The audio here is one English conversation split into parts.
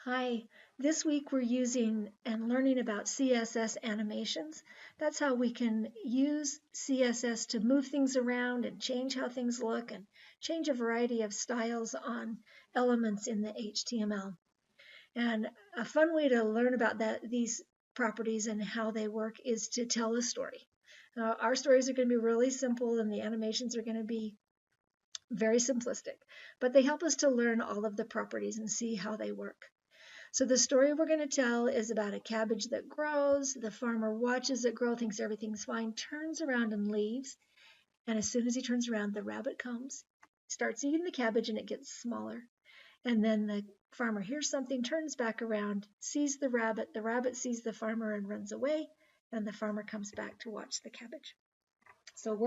Hi, this week we're using and learning about CSS animations. That's how we can use CSS to move things around and change how things look and change a variety of styles on elements in the HTML. And a fun way to learn about these properties and how they work is to tell a story. Our stories are going to be really simple and the animations are going to be very simplistic, but they help us to learn all of the properties and see how they work. So the story we're going to tell is about a cabbage that grows. The farmer watches it grow, thinks everything's fine, turns around and leaves. And as soon as he turns around, the rabbit comes, starts eating the cabbage, and it gets smaller. And then the farmer hears something, turns back around, sees the rabbit sees the farmer and runs away, and the farmer comes back to watch the cabbage. So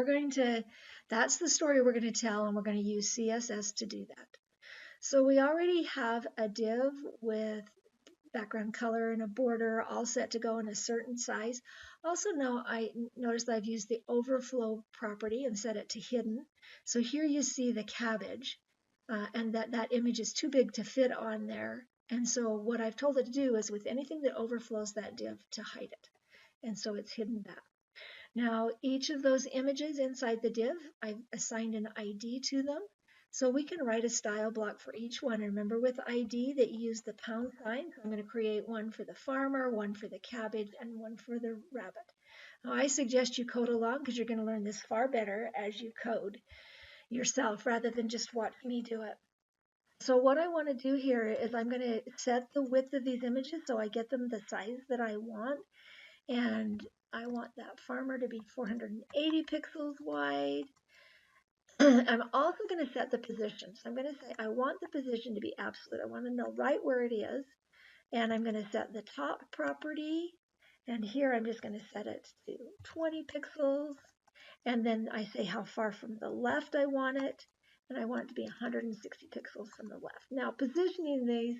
that's the story we're going to tell, and we're going to use CSS to do that. So we already have a div with background color and a border all set to go in a certain size. Also now I notice that I've used the overflow property and set it to hidden. So here you see the cabbage and that image is too big to fit on there. And so what I've told it to do is with anything that overflows that div to hide it. And so it's hidden that. Now each of those images inside the div, I've assigned an ID to them. So we can write a style block for each one. Remember with ID that you use the pound sign. So I'm going to create one for the farmer, one for the cabbage, and one for the rabbit. Now I suggest you code along because you're going to learn this far better as you code yourself rather than just watch me do it. So what I want to do here is I'm going to set the width of these images so I get them the size that I want. And I want that farmer to be 480 pixels wide. I'm also going to set the position. So I'm going to say I want the position to be absolute. I want to know right where it is. And I'm going to set the top property. And here I'm just going to set it to 20 pixels. And then I say how far from the left I want it. And I want it to be 160 pixels from the left. Now positioning these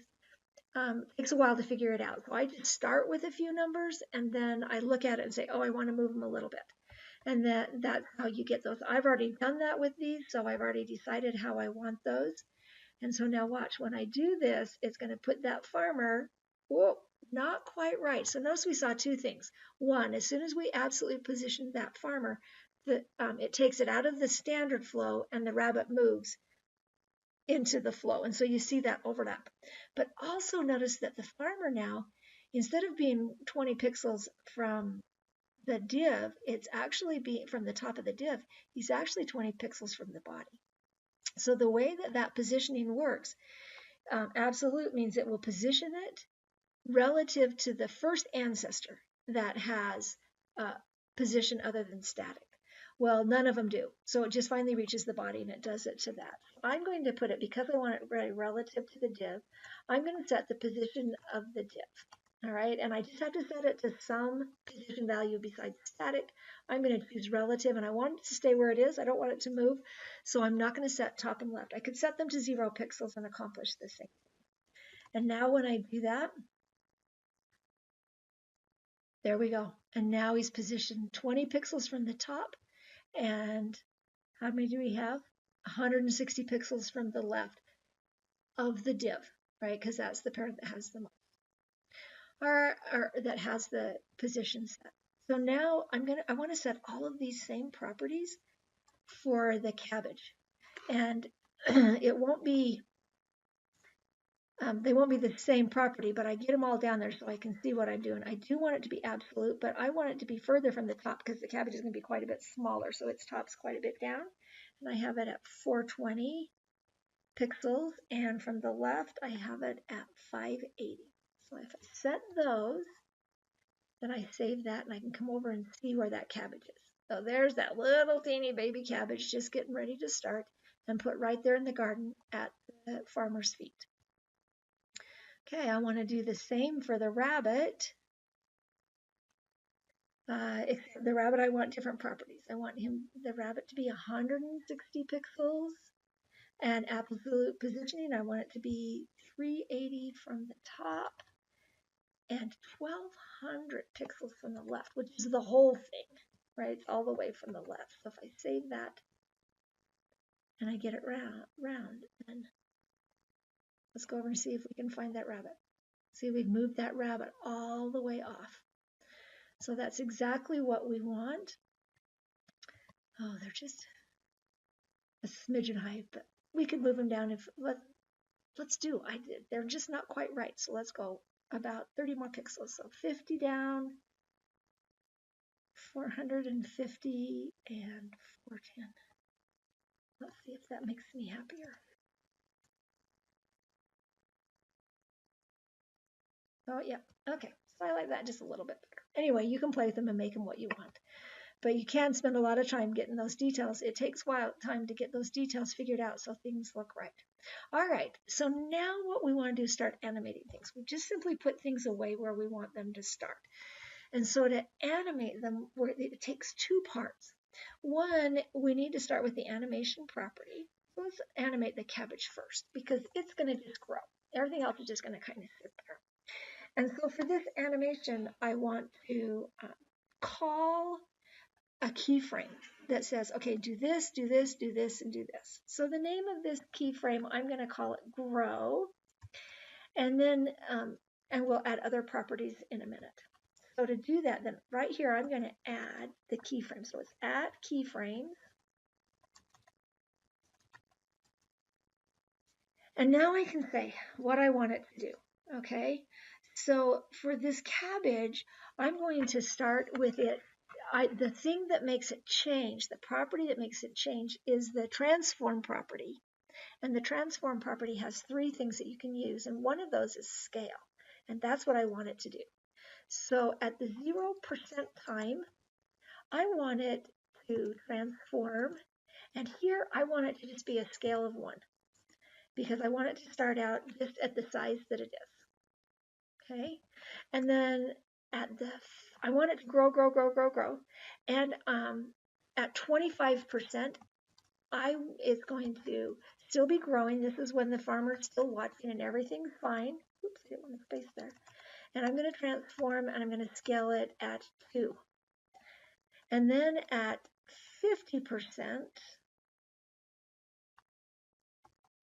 takes a while to figure it out. So I just start with a few numbers and then I look at it and say, oh, I want to move them a little bit. And that's how you get those. I've already done that with these, so I've already decided how I want those. And so now watch, when I do this, it's going to put that farmer, whoa, not quite right. So notice we saw two things. One, as soon as we absolutely position that farmer, it takes it out of the standard flow and the rabbit moves into the flow. And so you see that overlap. But also notice that the farmer now, instead of being 20 pixels from the div, it's actually being from the top of the div, he's actually 20 pixels from the body. So the way that positioning works, absolute means it will position it relative to the first ancestor that has a position other than static. Well, none of them do. So it just finally reaches the body and it does it to that. I'm going to put it, because I want it very relative to the div, I'm going to set the position of the div. All right, and I just have to set it to some position value besides static. I'm going to choose relative, and I want it to stay where it is. I don't want it to move, so I'm not going to set top and left. I could set them to 0 pixels and accomplish the same. And now when I do that, there we go. And now he's positioned 20 pixels from the top, and how many do we have? 160 pixels from the left of the div, right? Because that's the parent that has the most. Or that has the position set. So now I want to set all of these same properties for the cabbage, and it won't be they won't be the same property, but I get them all down there so I can see what I'm doing. I do want it to be absolute, but I want it to be further from the top because the cabbage is going to be quite a bit smaller, so its top's quite a bit down, and I have it at 420 pixels, and from the left I have it at 580. So if I set those, then I save that and I can come over and see where that cabbage is. So there's that little teeny baby cabbage just getting ready to start and put right there in the garden at the farmer's feet. Okay, I want to do the same for the rabbit. Except the rabbit, I want different properties. I want the rabbit to be 160 pixels, and absolute positioning, I want it to be 380 from the top and 1200 pixels from the left, which is the whole thing, right? It's all the way from the left. So if I save that and I get it round, then let's go over and see if we can find that rabbit. See, we've moved that rabbit all the way off. So that's exactly what we want. Oh, they're just a smidgen high, but we could move them down if let's do. They're just not quite right. So let's go about 30 more pixels. So 50 down, 450 and 410. Let's see if that makes me happier. Oh, yeah. Okay. So I like that just a little bit better. Anyway, you can play with them and make them what you want. But you can spend a lot of time getting those details. It takes a while time to get those details figured out so things look right. All right, so now what we want to do is start animating things. We just simply put things away where we want them to start. And so to animate them, it takes two parts. One, we need to start with the animation property. So let's animate the cabbage first because it's going to just grow. Everything else is just going to kind of sit there. And so for this animation, I want to call a keyframe that says, okay, do this, do this, do this, and do this. So the name of this keyframe, I'm going to call it grow, and then and we'll add other properties in a minute. So to do that, then right here, I'm going to add the keyframe. So it's add keyframes. And now I can say what I want it to do, okay? So for this cabbage, I'm going to start with it. The thing that makes it change, the property that makes it change is the transform property. And the transform property has three things that you can use, and one of those is scale. And that's what I want it to do. So at the 0% time, I want it to transform. And here I want it to just be a scale of 1 because I want it to start out just at the size that it is. Okay? And then I want it to grow, grow, grow, grow, grow. And at 25%, it's going to still be growing. This is when the farmer's still watching and everything's fine. Oops, I didn't want to space there. And I'm going to transform and I'm going to scale it at 2. And then at 50%, I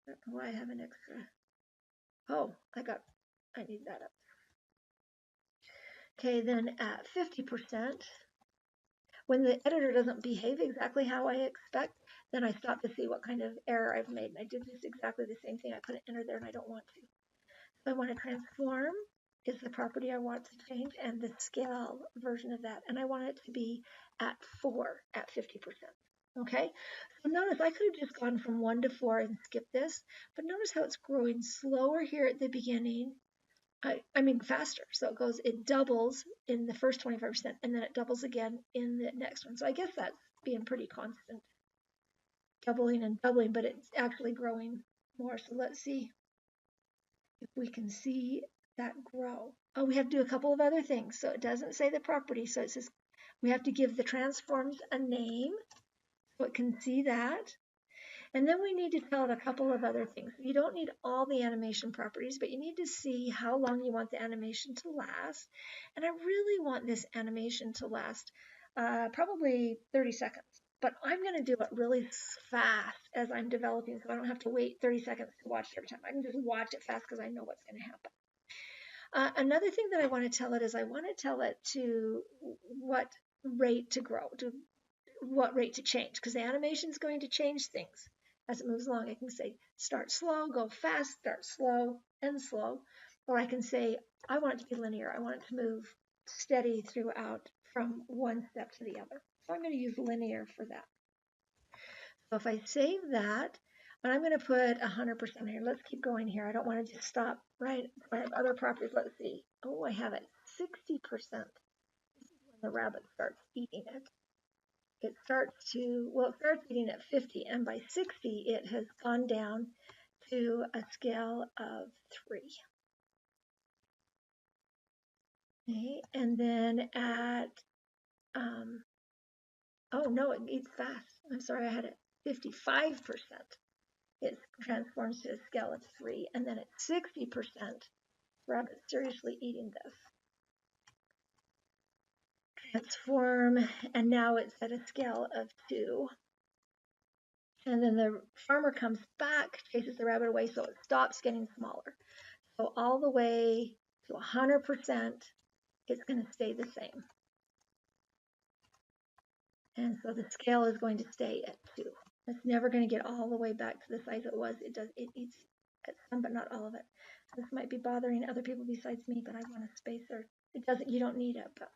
don't know why I have an extra. Oh, I need that up. Okay, then at 50%, when the editor doesn't behave exactly how I expect, then I stop to see what kind of error I've made. And I did this exactly the same thing. I put an enter there and I don't want to. So I want to transform is the property I want to change and the scale version of that. And I want it to be at 4 at 50%. Okay, so notice I could have just gone from 1 to 4 and skipped this, but notice how it's growing slower here at the beginning. I mean faster. So it doubles in the first 25% and then it doubles again in the next one. So I guess that's being pretty constant, doubling and doubling, but it's actually growing more. So let's see if we can see that grow. Oh, we have to do a couple of other things. So it doesn't say the property. So it says we have to give the transforms a name so it can see that. And then we need to tell it a couple of other things. You don't need all the animation properties, but you need to see how long you want the animation to last. And I really want this animation to last probably 30 seconds. But I'm going to do it really fast as I'm developing, so I don't have to wait 30 seconds to watch it every time. I can just watch it fast because I know what's going to happen. Another thing that I want to tell it is I want to tell it to what rate to grow, to what rate to change, because the animation is going to change things as it moves along. I can say start slow, go fast, start slow, end slow. Or I can say I want it to be linear. I want it to move steady throughout from one step to the other. So I'm going to use linear for that. So if I save that, and I'm going to put 100% here. Let's keep going here. I don't want to just stop, right? I have other properties. Let's see. Oh, I have it 60%. This is when the rabbit starts eating it. It starts eating at 50, and by 60, it has gone down to a scale of 3. Okay, and then at, oh no, it eats fast. I'm sorry, I had it 55%. It transforms to a scale of 3, and then at 60%, rabbit's seriously eating this. Transform, and now it's at a scale of 2. And then the farmer comes back, chases the rabbit away, so it stops getting smaller. So all the way So 100%, it's going to stay the same. And so the scale is going to stay at 2. It's never going to get all the way back to the size it was. It eats at some, but not all of it. This might be bothering other people besides me, but I want a spacer. It doesn't, you don't need it, but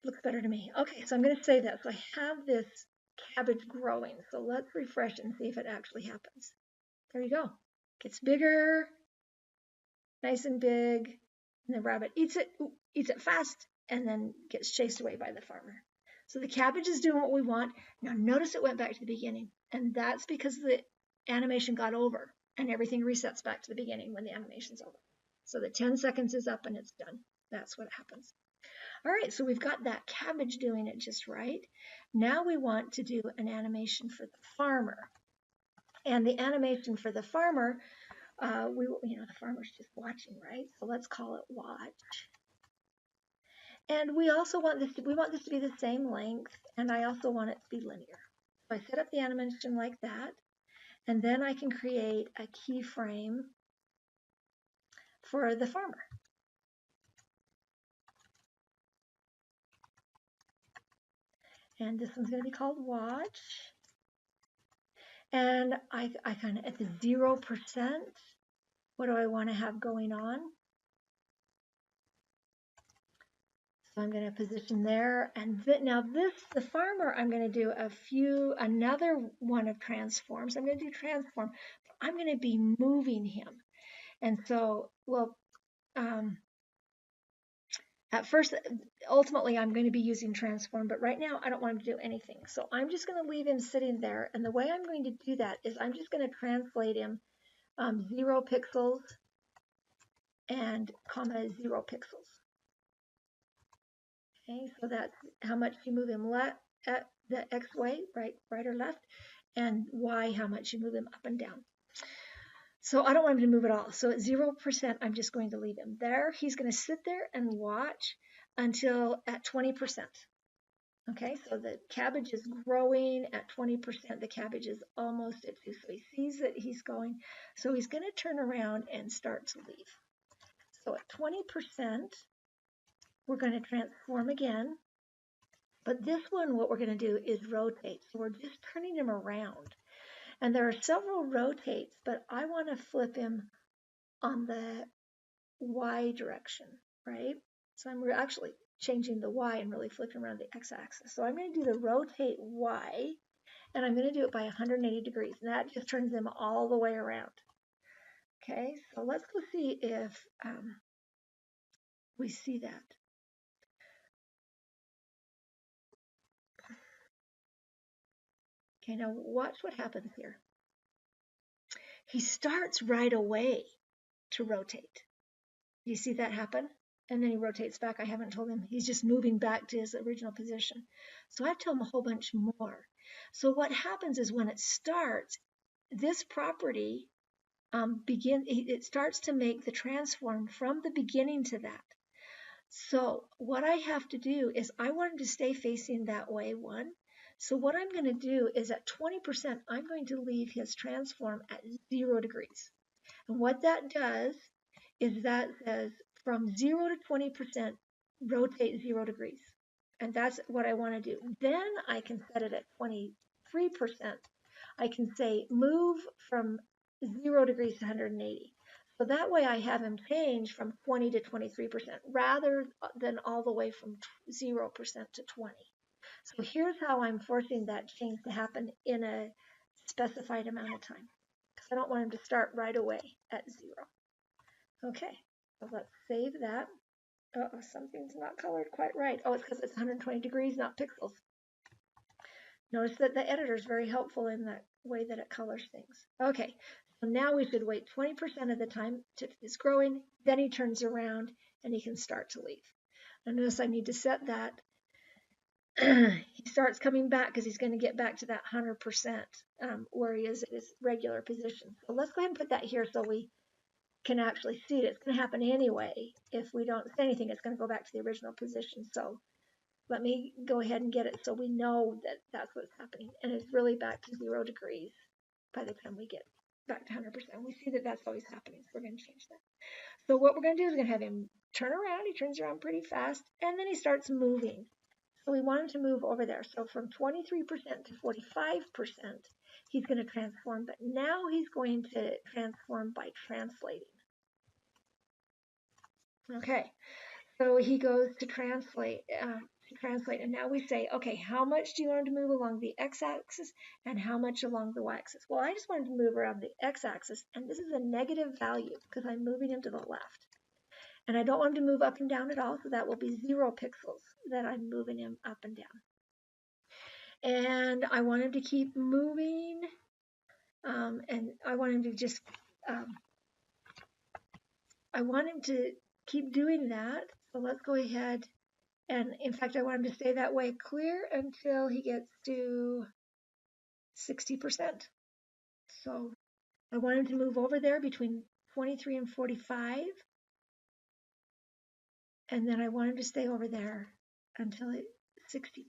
it looks better to me. Okay, so I'm going to save that. So I have this cabbage growing. So let's refresh and see if it actually happens. There you go. Gets bigger, nice and big, and the rabbit eats it fast, and then gets chased away by the farmer. So the cabbage is doing what we want. Now notice it went back to the beginning, and that's because the animation got over, and everything resets back to the beginning when the animation's over. So the 10 seconds is up and it's done. That's what happens. All right, so we've got that cabbage doing it just right. Now we want to do an animation for the farmer. And the animation for the farmer, the farmer's just watching, right? So let's call it watch. And we also want this to be the same length, and I also want it to be linear. So I set up the animation like that, and then I can create a keyframe for the farmer. And this one's going to be called watch. And I kind of, at the 0%, what do I want to have going on? So I'm going to position there. And now the farmer, I'm going to do another one of transforms. I'm going to do transform. I'm going to be moving him. And so, at first, ultimately, I'm going to be using transform, but right now I don't want him to do anything. So I'm just going to leave him sitting there. And the way I'm going to do that is I'm just going to translate him 0 pixels and comma 0 pixels. Okay, so that's how much you move him at the X way, right or left, and Y, how much you move him up and down. So I don't want him to move at all. So at 0%, I'm just going to leave him there. He's going to sit there and watch until at 20%. Okay, so the cabbage is growing at 20%. The cabbage is almost at 2. So he sees that he's going. So he's going to turn around and start to leave. So at 20%, we're going to transform again. But this one, what we're going to do is rotate. So we're just turning him around. And there are several rotates, but I want to flip him on the Y direction, right? So I'm actually changing the Y and really flipping around the X-axis. So I'm going to do the rotate Y, and I'm going to do it by 180 degrees. And that just turns them all the way around. Okay, so let's go see if we see that. Okay, now watch what happens here. He starts right away to rotate. Do you see that happen? And then he rotates back. I haven't told him. He's just moving back to his original position. So I have to tell him a whole bunch more. So what happens is when it starts, this property it starts to make the transform from the beginning to that. So what I have to do is I want him to stay facing that way, 1. So what I'm going to do is at 20%, I'm going to leave his transform at 0 degrees. And what that does is that says from 0 to 20%, rotate 0 degrees. And that's what I want to do. Then I can set it at 23%. I can say move from 0 degrees to 180. So that way I have him change from 20 to 23% rather than all the way from 0% to 20. So here's how I'm forcing that change to happen in a specified amount of time, because I don't want him to start right away at 0. Okay, so let's save that. Uh-oh, something's not colored quite right. Oh, it's because it's 120 degrees, not pixels. Notice that the editor is very helpful in that way that it colors things. Okay, so now we should wait 20% of the time till it's growing, then he turns around and he can start to leave. Now notice I need to set that. He starts coming back because he's going to get back to that 100% where he is at his regular position. So let's go ahead and put that here so we can actually see it. It's going to happen anyway. If we don't say anything, it's going to go back to the original position. So let me go ahead and get it so we know that that's what's happening. And it's really back to 0 degrees by the time we get back to 100%. We see that that's always happening, so we're going to change that. So what we're going to do is we're going to have him turn around. He turns around pretty fast, and then he starts moving. So we want him to move over there. So from 23% to 45%, he's going to transform, but now he's going to transform by translating. Okay, so he goes to translate, and now we say, okay, how much do you want him to move along the x-axis and how much along the y-axis? Well, I just want him to move around the x-axis, and this is a negative value because I'm moving him to the left. And I don't want him to move up and down at all, so that will be 0 pixels that I'm moving him up and down. And I want him to keep moving, and I want him to just, I want him to keep doing that. So let's go ahead, and in fact, I want him to stay that way clear until he gets to 60%. So I want him to move over there between 23 and 45. And then I want him to stay over there until it's 60%.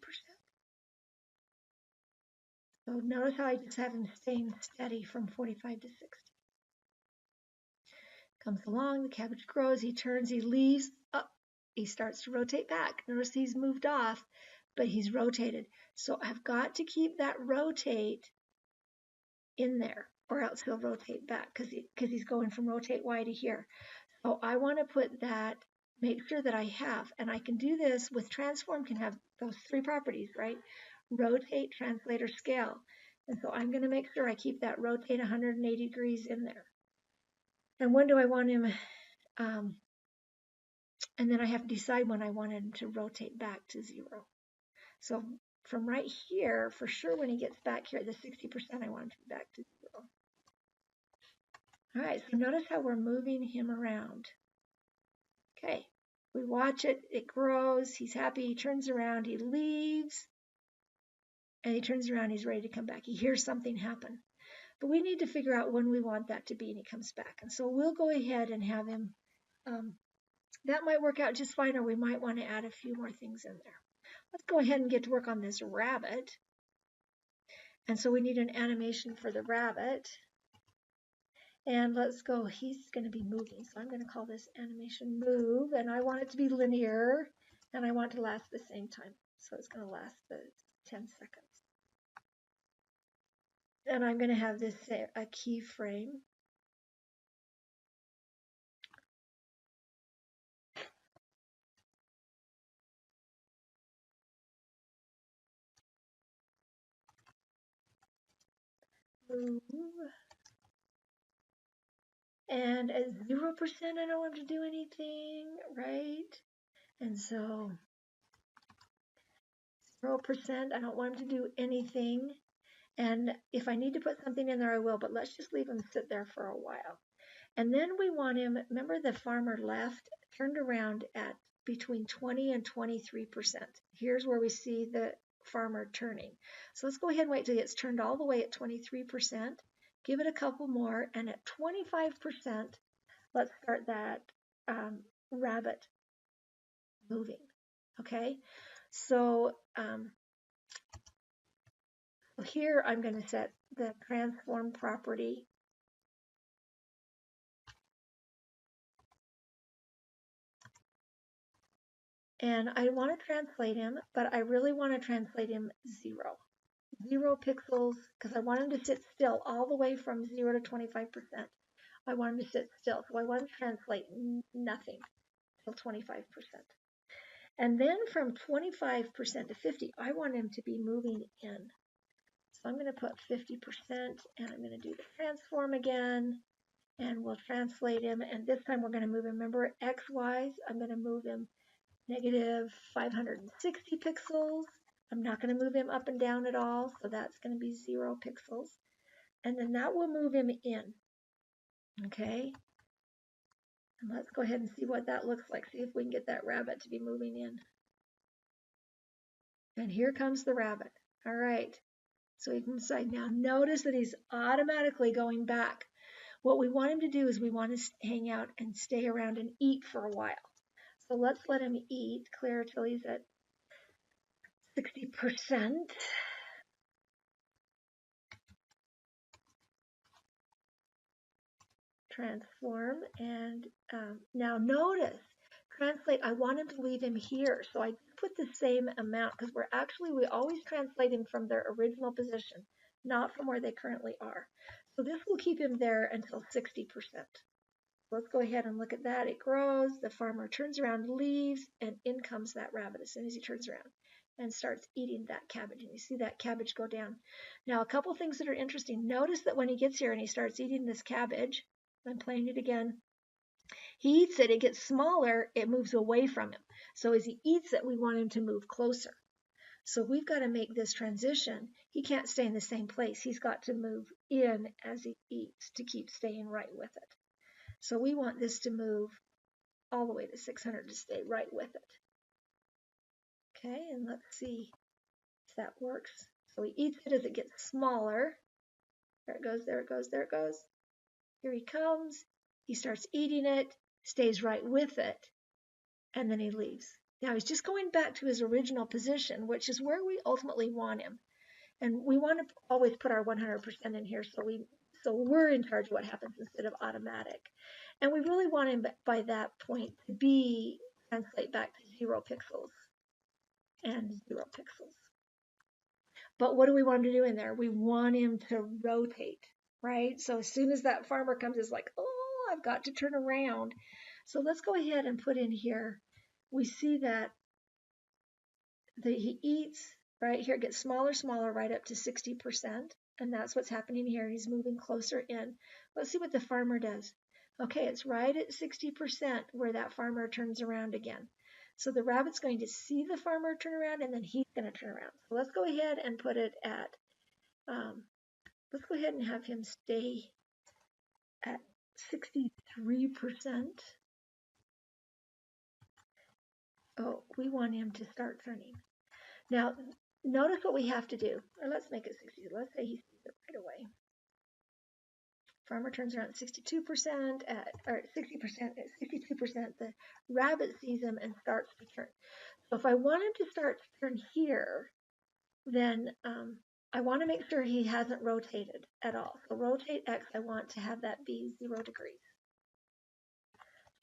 So notice how I just have him staying steady from 45 to 60. Comes along, the cabbage grows, he turns, he leaves, up, he starts to rotate back. Notice he's moved off, but he's rotated. So I've got to keep that rotate in there, or else he'll rotate back because he's going from rotate Y to here. So I want to put that, make sure that I have, and I can do this with transform, can have those 3 properties, right? Rotate, translate, or scale. And so I'm going to make sure I keep that rotate 180 degrees in there. And when do I want him, and then I have to decide when I want him to rotate back to 0. So from right here, for sure when he gets back here, the 60%, I want him to be back to 0. All right, so notice how we're moving him around. Okay, we watch it, it grows, he's happy, he turns around, he leaves, and he turns around, he's ready to come back. He hears something happen. But we need to figure out when we want that to be, and he comes back. And so we'll go ahead and have him, that might work out just fine, or we might want to add a few more things in there. Let's go ahead and get to work on this rabbit. And so we need an animation for the rabbit. And let's go, he's going to be moving. So I'm going to call this animation move, and I want it to be linear, and I want it to last the same time. So it's going to last the 10 seconds. And I'm going to have this a keyframe. Move. And at 0%, I don't want to do anything, right? And so 0%, I don't want him to do anything. And if I need to put something in there, I will, but let's just leave him sit there for a while. And then we want him, remember the farmer left, turned around at between 20 and 23%. Here's where we see the farmer turning. So let's go ahead and wait till it's turned all the way at 23%. Give it a couple more, and at 25%, let's start that rabbit moving. Okay, so here I'm going to set the transform property. And I want to translate him, but I really want to translate him 0. 0 pixels, because I want him to sit still all the way from 0 to 25%. I want him to sit still, so I want to translate nothing till 25%. And then from 25% to 50, I want him to be moving in. So I'm going to put 50%, and I'm going to do the transform again, and we'll translate him, and this time we're going to move him, remember X-wise, I'm going to move him negative 560 pixels. I'm not going to move him up and down at all, so that's going to be 0 pixels. And then that will move him in. Okay? And let's go ahead and see what that looks like. See if we can get that rabbit to be moving in. And here comes the rabbit. All right. So he can decide now. Notice that he's automatically going back. What we want him to do is we want to hang out and stay around and eat for a while. So let's let him eat, clear till he's at 60%. Transform, and Now notice, translate, I want him to leave him here. So I put the same amount because we always translate him from their original position, not from where they currently are. So this will keep him there until 60%. Let's go ahead and look at that. It grows, the farmer turns around, leaves, and in comes that rabbit as soon as he turns around and starts eating that cabbage. And you see that cabbage go down. Now, a couple things that are interesting. Notice that when he gets here and he starts eating this cabbage, I'm playing it again, he eats it, it gets smaller, it moves away from him. So as he eats it, we want him to move closer. So we've got to make this transition. He can't stay in the same place. He's got to move in as he eats to keep staying right with it. So we want this to move all the way to 600 to stay right with it. Okay, and let's see if that works. So he eats it as it gets smaller. There it goes, there it goes, there it goes. Here he comes. He starts eating it, stays right with it, and then he leaves. Now he's just going back to his original position, which is where we ultimately want him. And we want to always put our 100% in here so we're in charge of what happens instead of automatic. And we really want him by that point to translate back to 0 pixels and 0 pixels. But what do we want him to do in there? We want him to rotate, right? So as soon as that farmer comes, it's like, oh, I've got to turn around. So let's go ahead and put in here. We see that he eats, right here, it gets smaller, smaller, right up to 60%. And that's what's happening here. He's moving closer in. Let's see what the farmer does. Okay, it's right at 60% where that farmer turns around again. So the rabbit's going to see the farmer turn around, and then he's going to turn around. So let's go ahead and put it at, let's go ahead and have him stay at 63%. Oh, we want him to start turning. Now, notice what we have to do. Or let's make it 60. Let's say he sees it right away. Farmer turns around at 62%, or 60%, at 62%. The rabbit sees him and starts to turn. So if I want him to start to turn here, then I want to make sure he hasn't rotated at all. So rotate X, I want to have that be 0 degrees.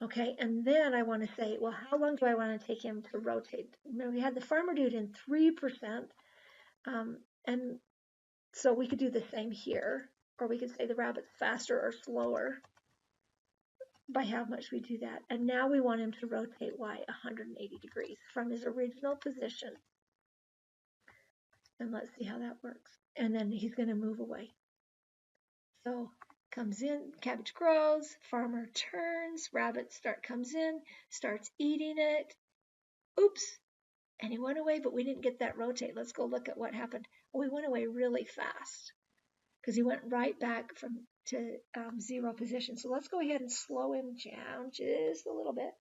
Okay, and then I want to say, well, how long do I want to take him to rotate? Remember, we had the farmer do it in 3%, and so we could do the same here, or we could say the rabbit's faster or slower by how much we do that. And now we want him to rotate Y 180 degrees from his original position. And let's see how that works. And then he's going to move away. So comes in, cabbage grows, farmer turns, rabbit comes in, starts eating it. Oops, and he went away, but we didn't get that rotate. Let's go look at what happened. Well, he went away really fast because he went right back to 0 position. So let's go ahead and slow him down just a little bit.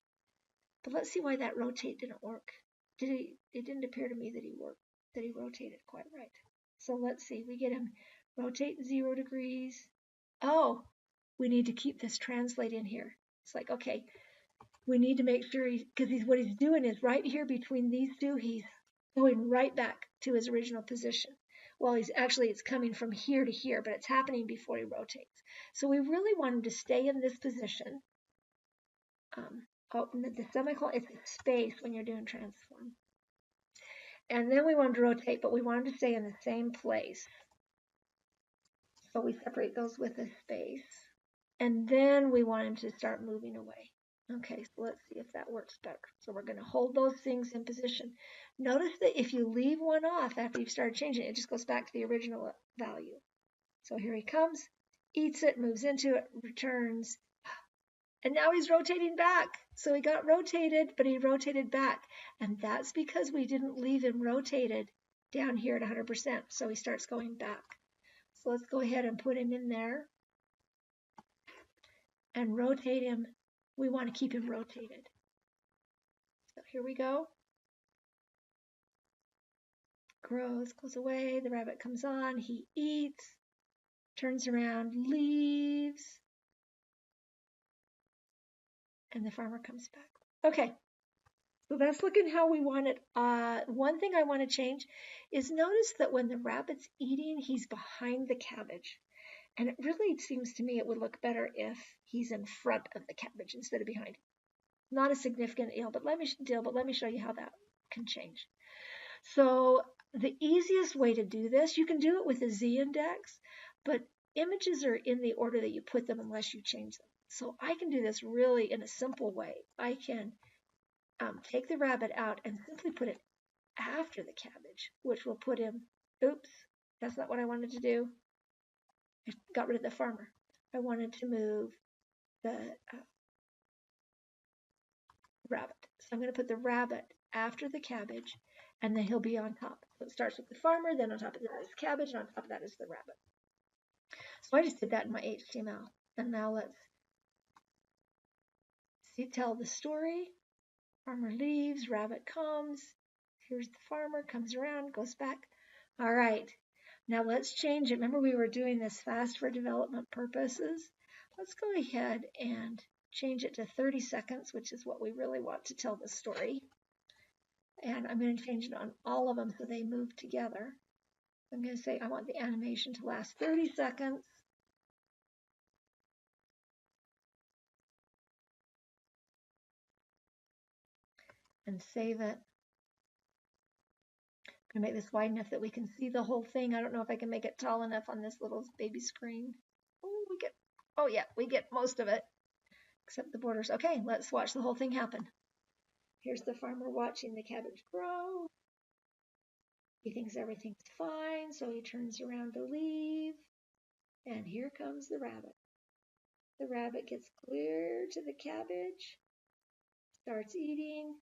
But let's see why that rotate didn't work. It didn't appear to me that he rotated quite right. So let's see, we get him rotate 0 degrees. Oh, we need to keep this translate in here. It's like, okay, we need to make sure because what he's doing is right here between these two, he's going right back to his original position. Well, it's coming from here to here, but it's happening before he rotates. So we really want him to stay in this position. The semicolon, it's a space when you're doing transform. And then we want him to rotate, but we want him to stay in the same place. So we separate those with a space. And then we want him to start moving away. Okay, so let's see if that works better. So we're going to hold those things in position. Notice that if you leave one off after you've started changing it, it just goes back to the original value. So here he comes, eats it, moves into it, returns. And now he's rotating back. So he got rotated, but he rotated back. And that's because we didn't leave him rotated down here at 100%. So he starts going back. So let's go ahead and put him in there and rotate him. We want to keep him rotated. So here we go. Grows, goes away, the rabbit comes on, he eats, turns around, leaves, and the farmer comes back. Okay, so that's looking how we want it. One thing I want to change is notice that when the rabbit's eating, he's behind the cabbage. And it really seems to me it would look better if he's in front of the cabbage instead of behind. Not a significant deal, but let me show you how that can change. So the easiest way to do this, you can do it with a z-index, but images are in the order that you put them unless you change them. So I can do this really in a simple way. I can take the rabbit out and simply put it after the cabbage, which will put him, oops, that's not what I wanted to do. I got rid of the farmer. I wanted to move the rabbit. So I'm going to put the rabbit after the cabbage, and then he'll be on top. So it starts with the farmer, then on top of that is cabbage, and on top of that is the rabbit. So I just did that in my HTML. And now let's see, tell the story. Farmer leaves, rabbit comes. Here's the farmer, comes around, goes back. All right, now let's change it. Remember we were doing this fast for development purposes. Let's go ahead and change it to 30 seconds, which is what we really want to tell the story. And I'm going to change it on all of them so they move together. I'm going to say I want the animation to last 30 seconds. And save it. I'm going to make this wide enough that we can see the whole thing. I don't know if I can make it tall enough on this little baby screen. Oh yeah, we get most of it, except the borders. Okay, let's watch the whole thing happen. Here's the farmer watching the cabbage grow. He thinks everything's fine, so he turns around to leave. And here comes the rabbit. The rabbit gets clear to the cabbage, starts eating.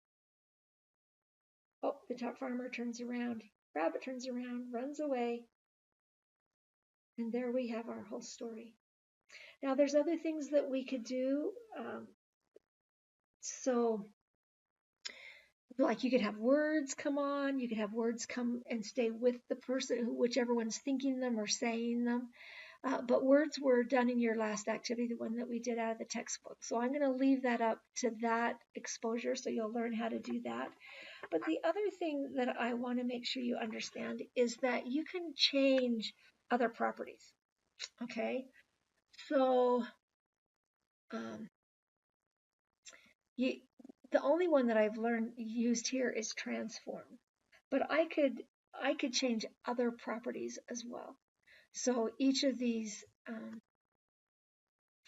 Oh, the top farmer turns around. Rabbit turns around, runs away. And there we have our whole story. Now, there's other things that we could do. So, like you could have words come on. You could have words come and stay with the person, whichever one's thinking them or saying them. But words were done in your last activity, the one that we did out of the textbook. So I'm going to leave that up to that exposure so you'll learn how to do that. But the other thing that I want to make sure you understand is that you can change other properties. Okay, so the only one that I've used here is transform, but I could change other properties as well. So each of these,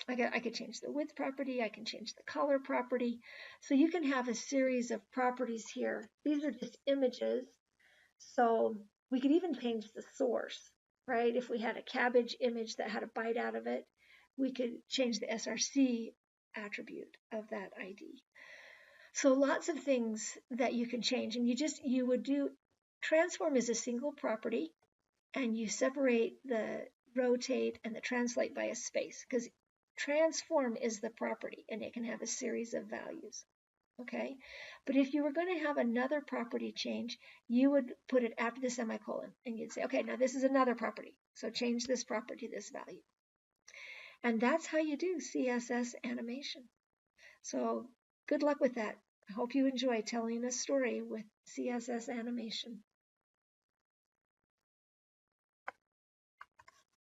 I could change the width property, I can change the color property. So you can have a series of properties here. These are just images. So we could even change the source, right? If we had a cabbage image that had a bite out of it, we could change the SRC attribute of that ID. So lots of things that you can change, and you would do transform is a single property, and you separate the rotate and the translate by a space, because transform is the property and it can have a series of values. Okay, but if you were going to have another property change, you would put it after the semicolon and you'd say, okay, now this is another property, so change this property to this value. And that's how you do CSS animation. So good luck with that. I hope you enjoy telling a story with CSS animation.